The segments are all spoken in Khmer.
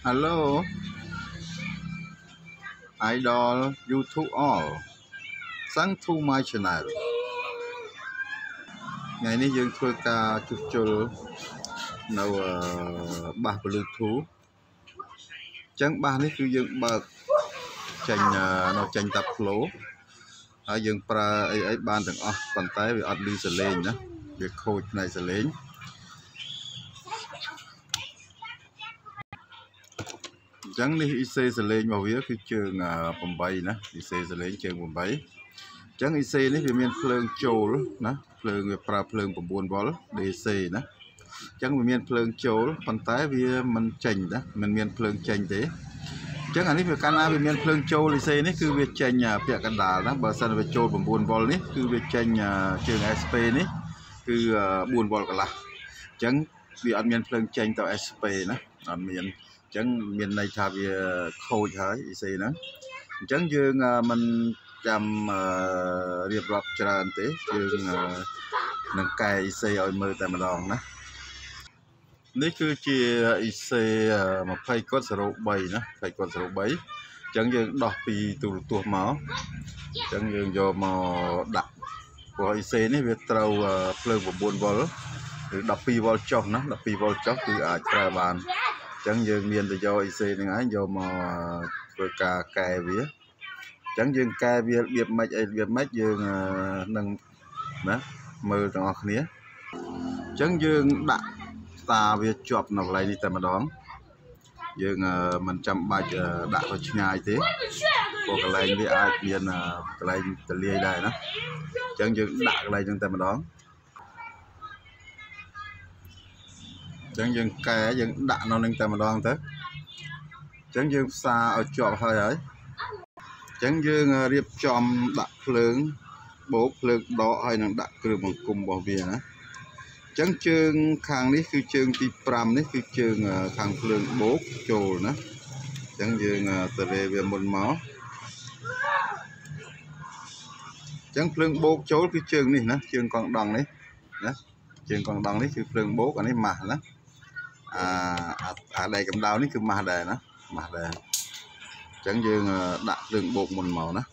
Hello Idol YouTube all thank to my channel ថ្ងៃនេះយើងធ្វើការជួសជុលនៅបាស Bluetooth អញ្ចឹងបាសនេះគឺយើងបើកចេញនៅចេញតាផ្លូហើយយើងប្រើអីបានទាំងអស់ប៉ុន្តែវាអត់ឮសលេងណាវាខូចផ្នែកសលេងអញ្ចឹងនេះ IC សលេងរបស់វាគឺជើង8ណា IC សលេងជើង8អញ្ចឹង IC នេះវាមានភ្លើងចូលណាភ្លើងវាប្រើភ្លើង9 V DC ណាអញ្ចឹងវាមានភ្លើងចូលប៉ុន្តែវាមិនចេញណាមិនមានភ្លើងចេញទេអញ្ចឹងអានេះវាកាលណាវាមានភ្លើងចូល IC នេះគឺវាចេញពាក់កណ្ដាលណាបើសិនវាចូល9 Vនេះគឺវាចេញជើង SP នេះគឺ4 V កន្លះអញ្ចឹងវាអត់មានភ្លើងចេញទៅ SP ណាអត់មានអញ្ចឹងមានន័យថាវាខូចហើយ IC ហ្នឹងអញ្ចឹងយើងមិនចាំរៀបរាប់ច្រើនទេយើងនឹងកែ IC ឲ្យមើលតែម្ដងណានេះគឺជា IC 20/03ណា20/03អញ្ចឹងយើងដោះពីទូរទស្សន៍មកអញ្ចឹងយើងយកមកដាក់ព្រោះ IC នេះវាត្រូវភ្លើង9 V ឬ12 V ចុះណា12 V ចុះគឺអាចប្រើបានអញ្ចឹងយើងមានទៅយក IC នឹងឯងយកមកធ្វើការកែវាអញ្ចឹងយើងកែវារបៀបម៉េចរបៀបម៉េចយើងនឹងណាមើលទាំងអស់គ្នាអញ្ចឹងយើងដាក់តាវាជាប់នៅកន្លែងនេះតែម្ដងយើងមិនចាំបាច់ដាក់ទៅឆ្ងាយទេព្រោះកន្លែងវាអាចមានកន្លែងទលាយដែរណាអញ្ចឹងយើងដាក់កន្លែងហ្នឹងតែម្ដងអញ្ចឹងយើងកែយើងដាក់នៅនឹងតែម្ដងទៅអញ្ចឹងយើងផ្សារឲ្យជាប់ហើយអញ្ចឹងយើងរៀបចំដាក់ភ្លើងបូកភ្លើងដកហើយនឹងដាក់គ្រឿងបង្គុំរបស់វាណាអញ្ចឹងជើងខាងនេះគឺជើងទី5នេះគឺជើងខាងភ្លើងបូកចូលណាអញ្ចឹងយើងទៅលេវាមុនមកអញ្ចឹងភ្លើងបូកចូលគឺជើងនេះណាជើងកង់ដង់នេះណាជើងកង់ដង់នេះគឺភ្លើងបូកអានេះម៉ាស់ណាអាដៃកម្ដៅនេះគឺម៉ាស់ដែរណាម៉ាស់ដែរអញ្ចឹងយើងដាក់ភ្លើងបូកមុនមកណា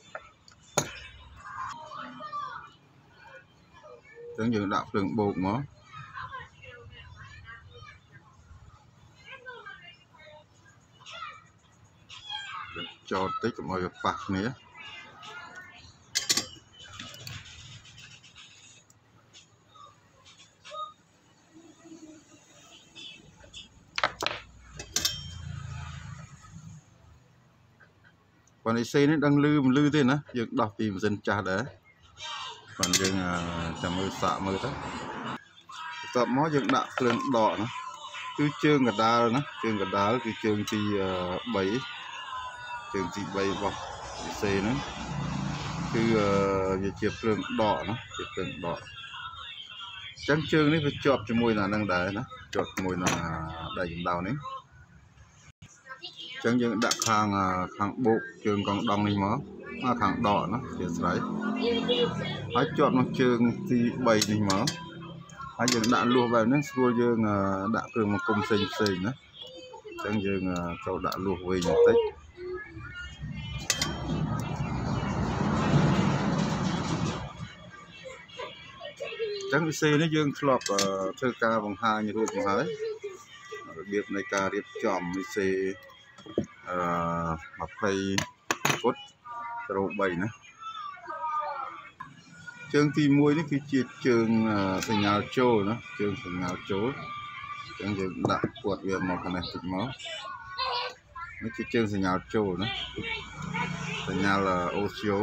អញ្ចឹងយើងដាក់ភ្លើងបូកមកចោតតិចកុំឲ្យវាប៉ះគ្នាប៉ុន្តែ IC នេះដឹងលឺមិនលឺទេណាយើងដោះពីម៉ាស៊ីនចាស់ដែរប៉ុន្តែយើងចាំមើលសាកមើលទៅបន្ទាប់មកយើងដាក់ភ្លើងដកណាគឺជើងកដាលណាជើងកដាលគឺជើងទី3ជើងទី3របស់ IC ហ្នឹងគឺវាជាភ្លើងដកណាជាភ្លើងដកអញ្ចឹងជើងនេះវាជាប់ជាមួយនឹងហ្នឹងដែរណាជាប់ជាមួយនឹងដៃកម្ដៅនេះអញ្ចឹងយើងដាក់ខាងបូកជើងកង់ដង់នេះមកខាងដកណាជាស្រ័យហើយជាប់នឹងជើងទី3នេះមកហើយយើងដាក់លួសបែបហ្នឹងស្រួលយើងដាក់គ្រឿងបង្គុំផ្សេងណាអញ្ចឹងយើងចូលដាក់លួសវិញបន្តិចអញ្ចឹង IC នេះយើងធ្លាប់ធ្វើការបង្ហាញរួចមកហើយរបៀបនៃការរៀបចំ IC 20/03ណាជើងទី1នេះគឺជាជើងសញ្ញាចូលណាជើងសញ្ញាចូលអញ្ចឹងយើងដាក់គាត់វាមកខាងនេះតិចមកនេះជាជើងសញ្ញាចូលណាសញ្ញាOCO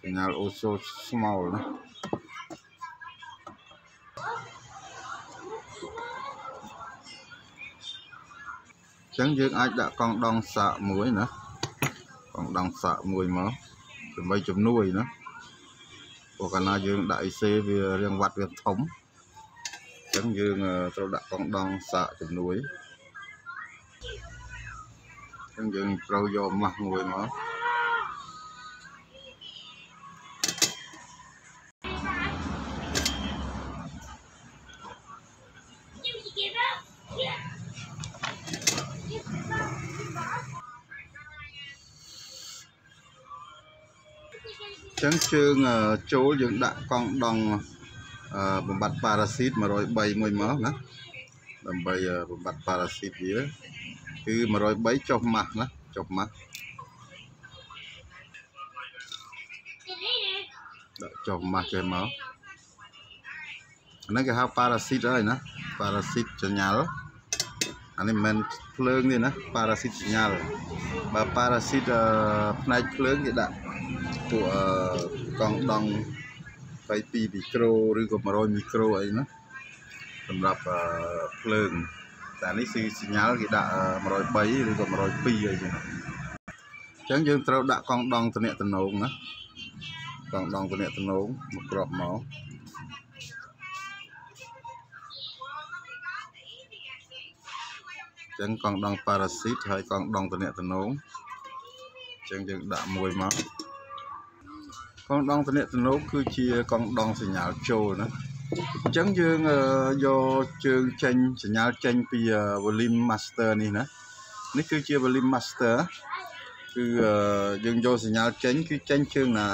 សញ្ញាOCO small ណាអញ្ចឹងយើងអាចដាក់កង់ដងសាកមួយណាកង់ដងសាកមួយមកដើម្បីជំនួយណាព្រោះកាលណាយើងដាក់ IC វារៀងវត្តវាធំអញ្ចឹងយើងត្រូវដាក់កង់ដងសាកជំនួយអញ្ចឹងយើងត្រូវយកម៉ាស់មួយមក ចឹងជើងចូលយើងដាក់កង់ដង់បំបត្តិប៉ារ៉ាស៊ីត103មួយមកណាដើម្បីបំបត្តិប៉ារ៉ាស៊ីតវាគឺ103ចុះម៉ាស់ណាចុះម៉ាស់ដាក់ចុះម៉ាស់ចេះមកហ្នឹងគេហៅប៉ារ៉ាស៊ីតហើយណាប៉ារ៉ាស៊ីតចញាល់អានេះមិនមែនភ្លើងទេណាប៉ារ៉ាស៊ីតចញាល់បើប៉ារ៉ាស៊ីតផ្នែកភ្លើងគេដាក់ពួកកង់ដង់22មីក្រូឬក៏100មីក្រូអីណាសម្រាប់ភ្លើងតែនេះគឺសញ្ញាគេដាក់103ឬក៏102អីចឹងអញ្ចឹងយើងត្រូវដាក់កង់ដង់តំណែងណាកង់ដង់តំណែងមកគ្រាប់មកចឹងកង់ដង់ប៉ារ៉ាស៊ីតហើយកង់ដង់តំណែងចឹងយើងដាក់មួយមកកង់ដង់តំណែងគឺជាកង់ដង់សញ្ញាចូលណាអញ្ចឹងយើងយកជើងចេញសញ្ញាចេញពី volume master នេះណានេះគឺជា volume master គឺយើងយកសញ្ញាចេញគឺចេញជើងណា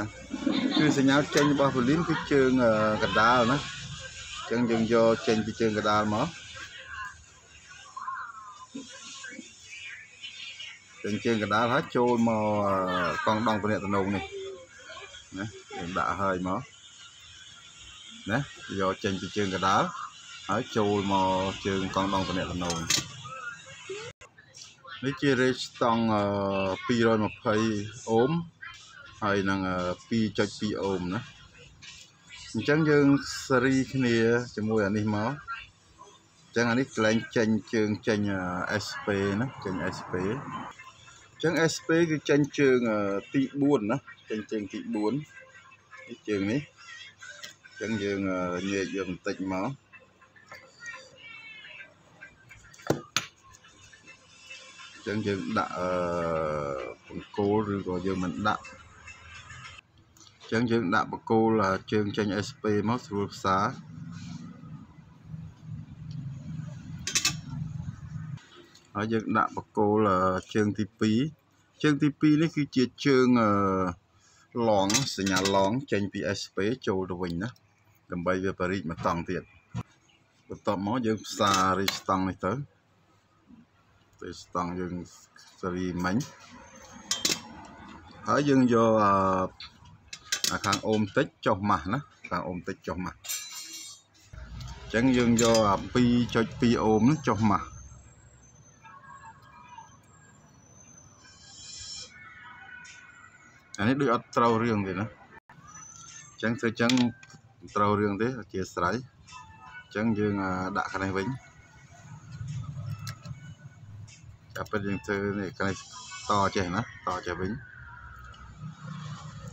គឺសញ្ញាចេញរបស់ volume គឺជើងកណ្ដាលណាអញ្ចឹងយើងយកចេញពីជើងកណ្ដាលមកចេញជើងកណ្ដាលហើយចូលមកកង់ដង់តំណែងនេះណាយើងដាក់ហើយមកណាយកចេញពីជើងកណ្ដាលហើយចូលមកជើងកង់ដង់តំណែងនេះជារេស្តង់220អូមហើយនឹង 2.2 អូមណាអញ្ចឹងយើងសេរីគ្នាជាមួយអានេះមកអញ្ចឹងអានេះកន្លែងចេញជើងចេញ SP ណាចេញ SP អញ្ចឹង SP គឺចេញជើងទី4ណាចេញជើងទី4នេះជើងនេះអញ្ចឹងយើងញែកយកបន្តិចមកអញ្ចឹងយើងដាក់បង្គោលឬក៏យើងមិនដាក់អញ្ចឹងយើងដាក់បង្គោលជើងចេញ SP មកស្រួលផ្សារហើយយើងដាក់បង្គោលជើងទី2ជើងទី2នេះគឺជាជើងឡងសញ្ញាឡងចេញពី SP ចូលទៅវិញណាដើម្បីវាបរិចមកតង់ទៀតបន្ទាប់មកយើងផ្សាររីស្តង់នេះទៅស្តង់យើងសេរីមិញហើយយើងយកខាងអូមតិចចុះម៉ាស់ណាខាងអូមតិចចុះម៉ាស់អញ្ចឹងយើងយក2.2 អូមនេះចុះម៉ាស់អានេះដូចអត់ត្រូវរឿងទេណាអញ្ចឹងធ្វើចឹងត្រូវរឿងទេអធិស្ឋានអញ្ចឹងយើងដាក់ខាងនេះវិញតែពេលយើងធ្វើនេះខាងនេះតចេះណាតចេះវិញ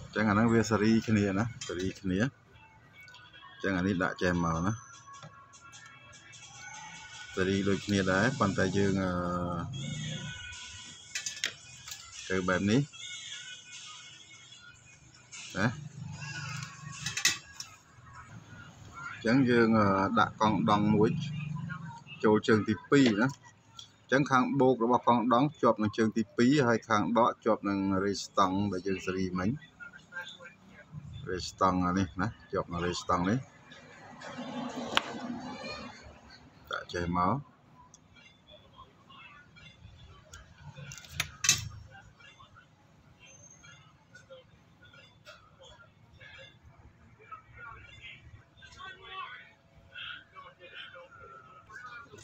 អញ្ចឹងអាហ្នឹងវាសេរីគ្នាណាសេរីគ្នាអញ្ចឹងអានេះដាក់ចេះមកណាសេរីដូចគ្នាដែរប៉ុន្តែយើងធ្វើបែបនេះណាអញ្ចឹងយើងដាក់កង់ដង់មួយចូលជើងទី2ណាអញ្ចឹងខាងបូករបស់កង់ដង់ជាប់នឹងជើងទី2ហើយខាងដកជាប់នឹងរេស្តង់ដែលយើងសេរីមិញរេស្តង់នេះណាជាប់នឹងរេស្តង់នេះដាក់ចេះមក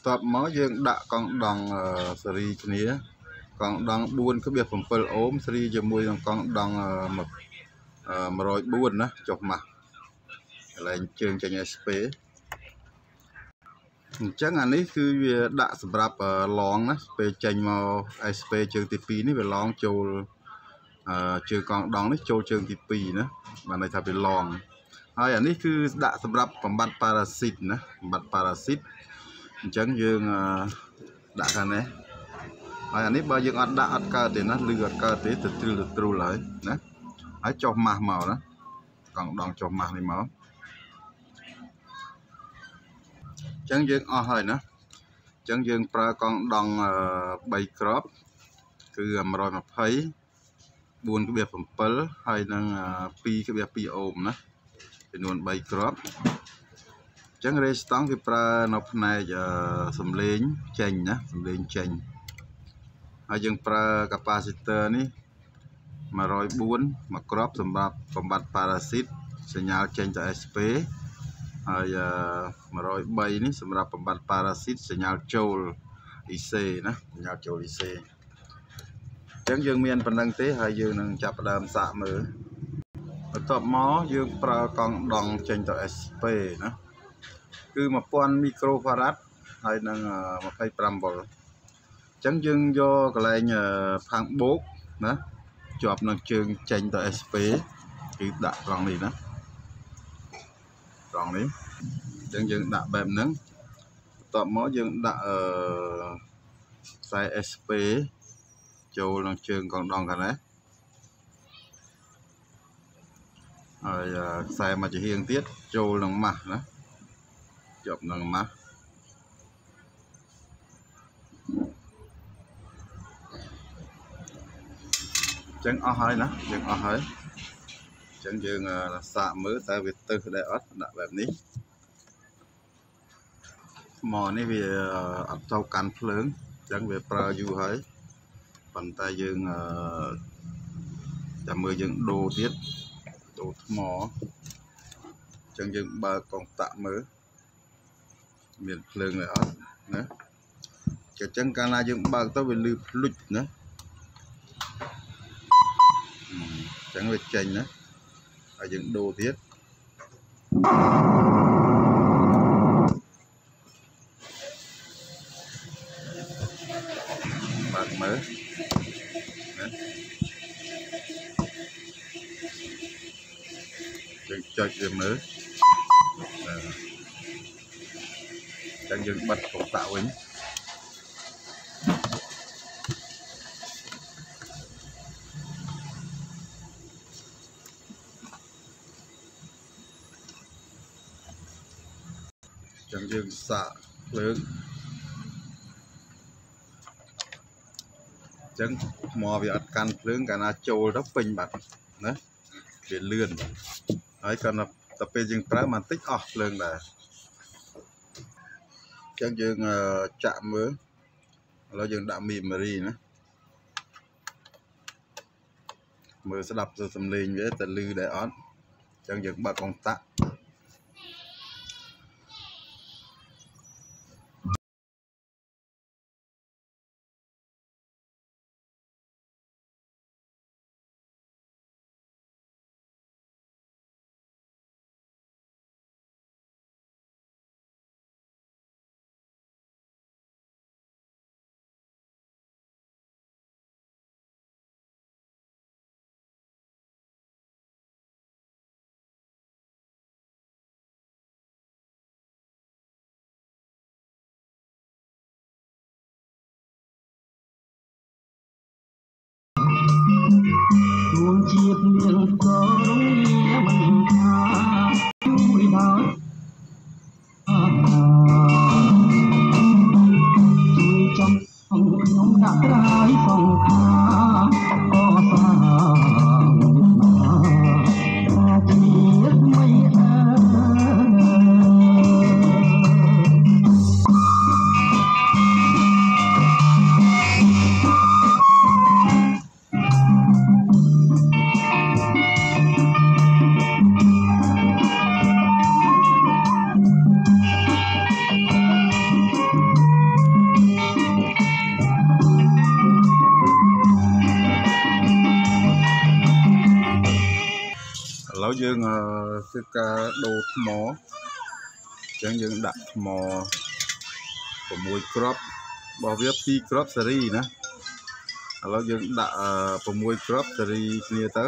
បន្ទាប់មកយើងដាក់កង់ដង់សេរីគ្នាកង់ដង់4.7 អូមសេរីជាមួយនឹងកង់ដង់104ណាចុះម៉ាស់កន្លែងជើងចេញ SP អញ្ចឹងអានេះគឺវាដាក់សម្រាប់ឡងណាពេលចេញមក SP ជើងទី2នេះវាឡងចូលជើងកង់ដង់នេះចូលជើងទី2ណាបានន័យថាវាឡងហើយអានេះគឺដាក់សម្រាប់បំបត្តិប៉ារ៉ាស៊ីតណាបំបត្តិប៉ារ៉ាស៊ីតអញ្ចឹងយើងដាក់ខាងនេះហើយអានេះបើយើងអត់ដាក់អត់កើតទេណាឬអត់កើតទេទៅទ្រុលហើយណាហើយចុះម៉ាស់មកណាកង់ដង់ចុះម៉ាស់នេះមកអញ្ចឹងយើងអស់ហើយណាអញ្ចឹងយើងប្រើកង់ដង់3គ្រាប់គឺ120 4.7 ហើយនឹង 2.2 អូមណាចំនួន3គ្រាប់អញ្ចឹងរេស្តង់គេប្រើនៅផ្នែកសំឡេងចេញណាសំឡេងចេញហើយយើងប្រើ capacitor នេះ104មួយគ្រាប់សម្រាប់បំបត្តិប៉ារ៉ាស៊ីតសញ្ញាចេញទៅ SP ហើយ103នេះសម្រាប់បំបត្តិប៉ារ៉ាស៊ីតសញ្ញាចូល IC ណាសញ្ញាចូល IC អញ្ចឹងយើងមានប៉ុណ្្នឹងទេហើយយើងនឹងចាប់ផ្ដើមសាកមើលបន្ទាប់មកយើងប្រើកង់ដង់ចេញទៅ SP ណាគឺ1000 microfarad ហើយនឹង25 volt អញ្ចឹងយើងយកកន្លែងផាំងបូកណាជាប់នឹងជើងចេញទៅ SP គឺដាក់ត្រង់នេះណាត្រង់នេះអញ្ចឹងយើងដាក់បែបហ្នឹងបន្ទាប់មកយើងដាក់ខ្សែ SP ចូលនឹងជើងកង់ដង់ខាងនេះហើយខ្សែមួយចំហៀងទៀតចូលនឹងម៉ាស់ណាជាប់នឹងម៉ាស់ចឹងអស់ហើយណាយើងអស់ហើយចឹងយើងសាកមើលតើវាទៅដែរអត់ដាក់បែបនេះថ្មនេះវាអត់ទៅកាន់ភ្លើងចឹងវាប្រើយូរហើយប៉ុន្តែយើងចាំមើលយើងដូរទៀតដូរថ្មចឹងយើងបើកកងតាក់មើលមានភ្លើងដែរអត់ណាចឹងកាលណាយើងបើកទៅវាលឺភ្លុចណាចឹងវាចេញណាហើយយើងដូរទៀតបើកមើលណាយើងចុចវាមើលចឹងយើងបិទកងតាក់វិញចឹងយើងសាកភ្លើងចឹងថ្មវាអត់កាន់ភ្លើងកាលណាចូលទៅពេញបាត់ណាវាលឿនហើយកាលណាទៅពេលយើងប្រើបន្តិចអស់ភ្លើងដែរចឹងយើងចាក់មើលឥឡូវយើងដាក់ memory ណាមើលស្ដាប់ទៅសំឡេងវាទៅលឺដែរអត់ចឹងយើងបើកកងតាក់ជាតិមានក៏រងមិនថាជួយដល់ជួយចំខ្ញុំដាក់ក្រៃសងខាអសាជាតិមិនឥឡូវយើងធ្វើការដូរថ្មអញ្ចឹងយើងដាក់ថ្ម6គ្រាប់របស់វា2គ្រាប់សេរីណាឥឡូវយើងដាក់6គ្រាប់សេរីគ្នាទៅ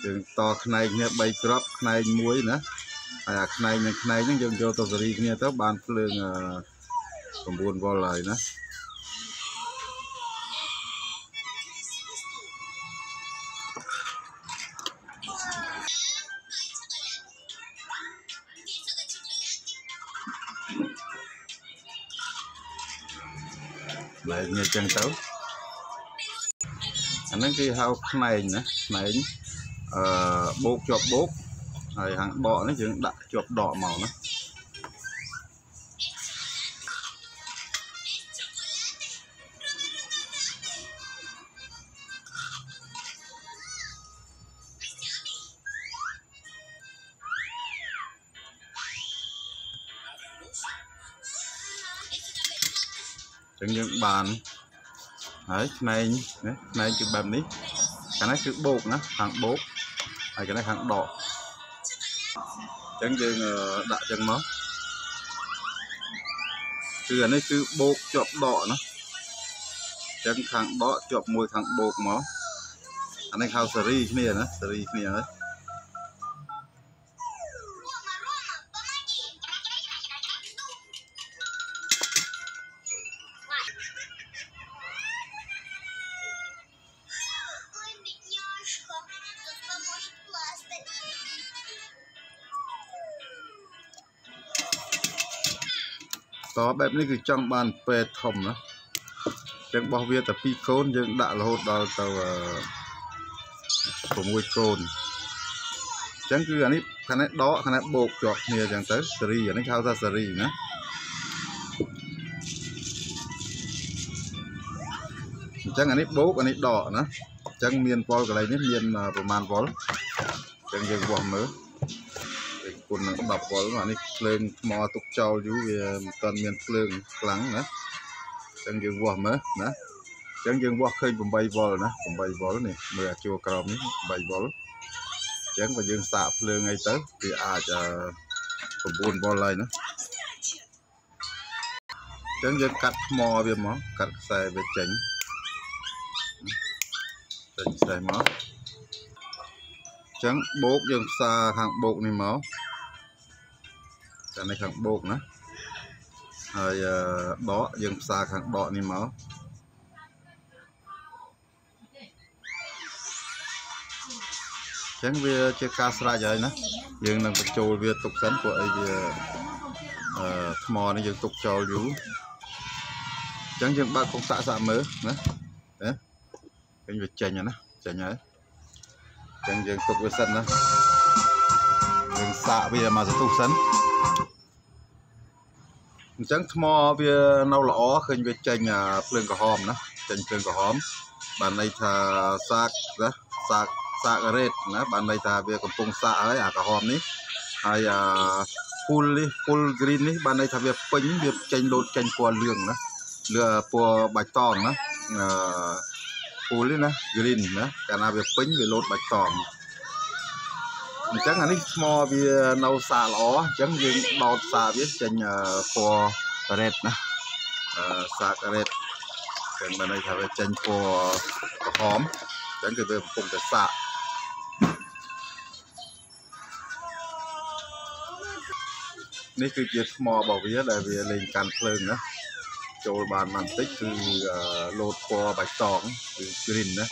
យើងតខ្នែកគ្នា3គ្រាប់ខ្នែក1ណាហើយអាខ្នែកនឹងខ្នែកហ្នឹងយើងយកទៅសេរីគ្នាទៅបានភ្លើង9 វ៉ុលហើយណាlại nghe chân tấu anh ấy cái hao này này bột chọp bột rồi hàng đỏ nó chỉ đặt chọp đỏ màu nó chẳng những bàn đấy này chữ bầm ní cái này chữ bột nó hàng bột hay cái này hàng đỏ chẳng dừng đã chẳng máu từ này chữ bột chọp đỏ nó chẳng hàng đỏ chọp mùi hàng bột máu anh ấy khao seri này đấy đó bếp này cứ trong bàn pê thòng đó chẳng bao việc tập pi côn nhưng đã là hốt đào tàu của mùi côn chẳng cứ anh ấy khả năng bột chọt nhiều chẳng tới seri anh ấy khao ra seri nữa chẳng anh ấy bột anh ấy đỏ nữa chẳng miền voi cái này nhất miền của màn vó chẳng dừng vòng nữa còn đập vó mà anh lên mò tục trâu chú về toàn miền lương lắng nữa chẳng dừng vòng nữa chẳng dừng vòng khơi cùng bay vó nữa cùng bay vó này mưa chua crom bay vó chẳng phải dừng xạ lương ngay tới thì cùng buồn vó lại nữa chẳng dừng cắt mò về mó cắt xe về chỉnh xài máu trắng bột dừng xa hàng bột này máu cái này hàng bột nữa rồi đó dừng xa hàng đỏ này máu trắng về chơi ca sra vậy nữa dừng đang phải trôi về tục sánh của ai mò này dừng tục trôi rú trắng dừng ba con tạ mới nữa đấy cái việc chèn nhá chèn nhá chèn dừng tục với sân đó dừng xạ bây giờ mà sẽ tục sân chẳng mò về nâu lỏ khi việc chèn phơi cỏ hòm đó chèn phơi cỏ hòm bạn này thà sạc rệt đó bạn này thà về cầm pung xạ ấy cỏ hòm ní hay full green ní bạn này thà về pính việc chèn lột chèn qua lường đó lừa qua bạch tòng đó full nè green nè cái nào về pính về lột bạch tòng chẳng anh ấy mò về nâu xạ lỏ chẳng dừng đọt xạ biết chèn qua red nè sạc red cái bên này phải chèn qua hóm chẳng cái về cùng cái xạนี่คือเกียร์มอบอกวิอะไรวิเล่นการเพลิงนะโจลบานมันติ๊กคือโหลดปอใบตองคือกลิ่นนะ